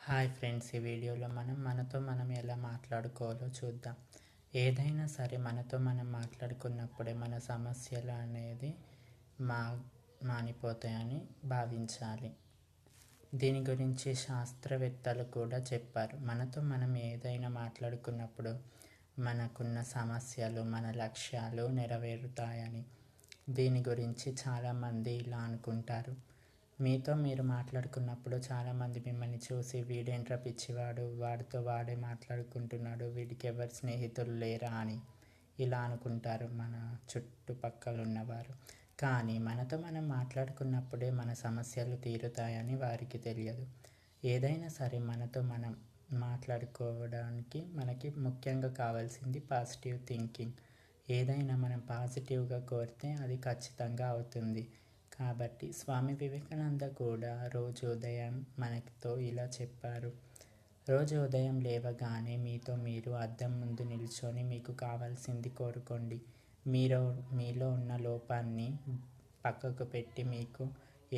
Hi friends, ఈ వీడియోలో మనతో మనం ఎలా మాట్లాడుకోవాలో చూద్దాం. ఏదైనా సరే మనతో మనం మాట్లాడుకున్నప్పుడే మన సమస్యలు అనేది మా మానిపోతాయని భావించాలి. దీని గురించి శాస్త్రవేత్తలు కూడా చెప్పారు. మనతో మనం ఏదైనా మాట్లాడుకున్నప్పుడు మనకున్న సమస్యలు, మన లక్ష్యాలు నెరవేరుతాయని. దీని గురించి చాలామంది ఇలా అనుకుంటారు. మీతో మీరు మాట్లాడుకున్నప్పుడు చాలామంది మిమ్మల్ని చూసి వీడేంట్రా పిచ్చివాడు, వాడితో వాడే మాట్లాడుకుంటున్నాడు, వీడికి ఎవరు స్నేహితులు లేరా అని ఇలా అనుకుంటారు మన చుట్టుపక్కల ఉన్నవారు. కానీ మనతో మనం మాట్లాడుకున్నప్పుడే మన సమస్యలు తీరుతాయని వారికి తెలియదు. ఏదైనా సరే మనతో మనం మాట్లాడుకోవడానికి మనకి ముఖ్యంగా కావాల్సింది పాజిటివ్ థింకింగ్. ఏదైనా మనం పాజిటివ్గా కోరితే అది ఖచ్చితంగా అవుతుంది. కాబట్టి స్వామి వివేకానంద కూడా రోజు ఉదయం మనతో ఇలా చెప్పారు. రోజు ఉదయం లేవగానే మీతో మీరు అద్దం ముందు నిల్చొని మీకు కావాల్సింది కోరుకోండి. మీలో ఉన్న లోపాన్ని పక్కకు పెట్టి మీకు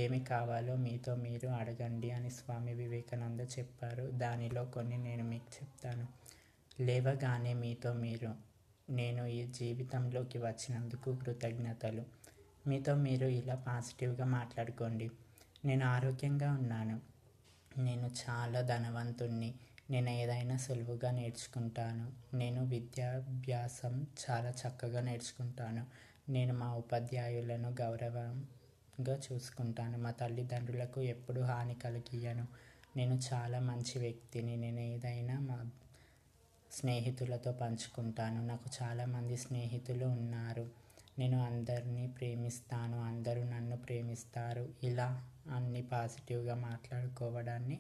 ఏమి కావాలో మీతో మీరు అడగండి అని స్వామి వివేకానంద చెప్పారు. దానిలో కొన్ని నేను మీకు చెప్తాను. లేవగానే మీతో మీరు, నేను ఈ జీవితంలోకి వచ్చినందుకు కృతజ్ఞతలు. మీతో మీరు ఇలా పాజిటివ్గా మాట్లాడుకోండి. నేను ఆరోగ్యంగా ఉన్నాను, నేను చాలా ధనవంతుణ్ణి, నేను ఏదైనా సులువుగా నేర్చుకుంటాను, నేను విద్యాభ్యాసం చాలా చక్కగా నేర్చుకుంటాను, నేను మా ఉపాధ్యాయులను గౌరవంగా చూసుకుంటాను, మా తల్లిదండ్రులకు ఎప్పుడు హాని కలిగియను, నేను చాలా మంచి వ్యక్తిని, నేను ఏదైనా మా స్నేహితులతో పంచుకుంటాను, నాకు చాలామంది స్నేహితులు ఉన్నారు, నేను అందరినీ ప్రేమిస్తాను, అందరూ నన్ను ప్రేమిస్తారు. ఇలా అన్ని పాజిటివ్గా మాట్లాడుకోవడాన్ని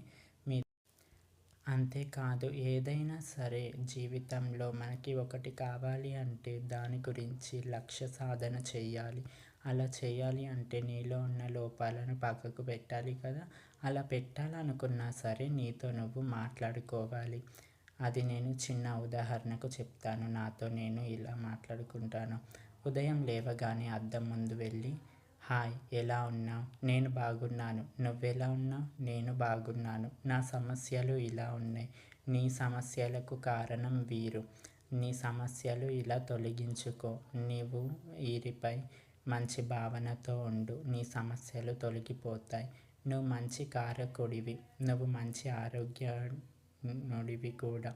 అంతేకాదు, ఏదైనా సరే జీవితంలో మనకి ఒకటి కావాలి అంటే దాని గురించి లక్ష్య సాధన చేయాలి. అలా చేయాలి అంటే నీలో ఉన్న లోపాలను పక్కకు పెట్టాలి కదా. అలా పెట్టాలనుకున్నా సరే నీతో నువ్వు మాట్లాడుకోవాలి. అది నేను చిన్న ఉదాహరణకు చెప్తాను. నాతో నేను ఇలా మాట్లాడుకుంటాను. ఉదయం లేవగానే అద్దం ముందు వెళ్ళి, హాయ్, ఎలా ఉన్నావు? నేను బాగున్నాను. నువ్వెలా ఉన్నావు? నేను బాగున్నాను. నా సమస్యలు ఇలా ఉన్నాయి. నీ సమస్యలకు కారణం వీరు. నీ సమస్యలు ఇలా తొలగించుకో. నీవు వీరిపై మంచి భావనతో ఉండు. నీ సమస్యలు తొలగిపోతాయి. నువ్వు మంచి కారకుడివి. నువ్వు మంచి ఆరోగ్యనుడివి కూడా.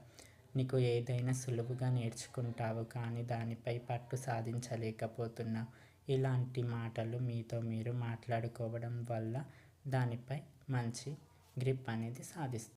నీకు ఏదైనా సులువుగా నేర్చుకుంటావు, కానీ దానిపై పట్టు సాధించలేకపోతున్నావు. ఇలాంటి మాటలు మీతో మీరు మాట్లాడుకోవడం వల్ల దానిపై మంచి గ్రిప్ అనేది సాధిస్తారు.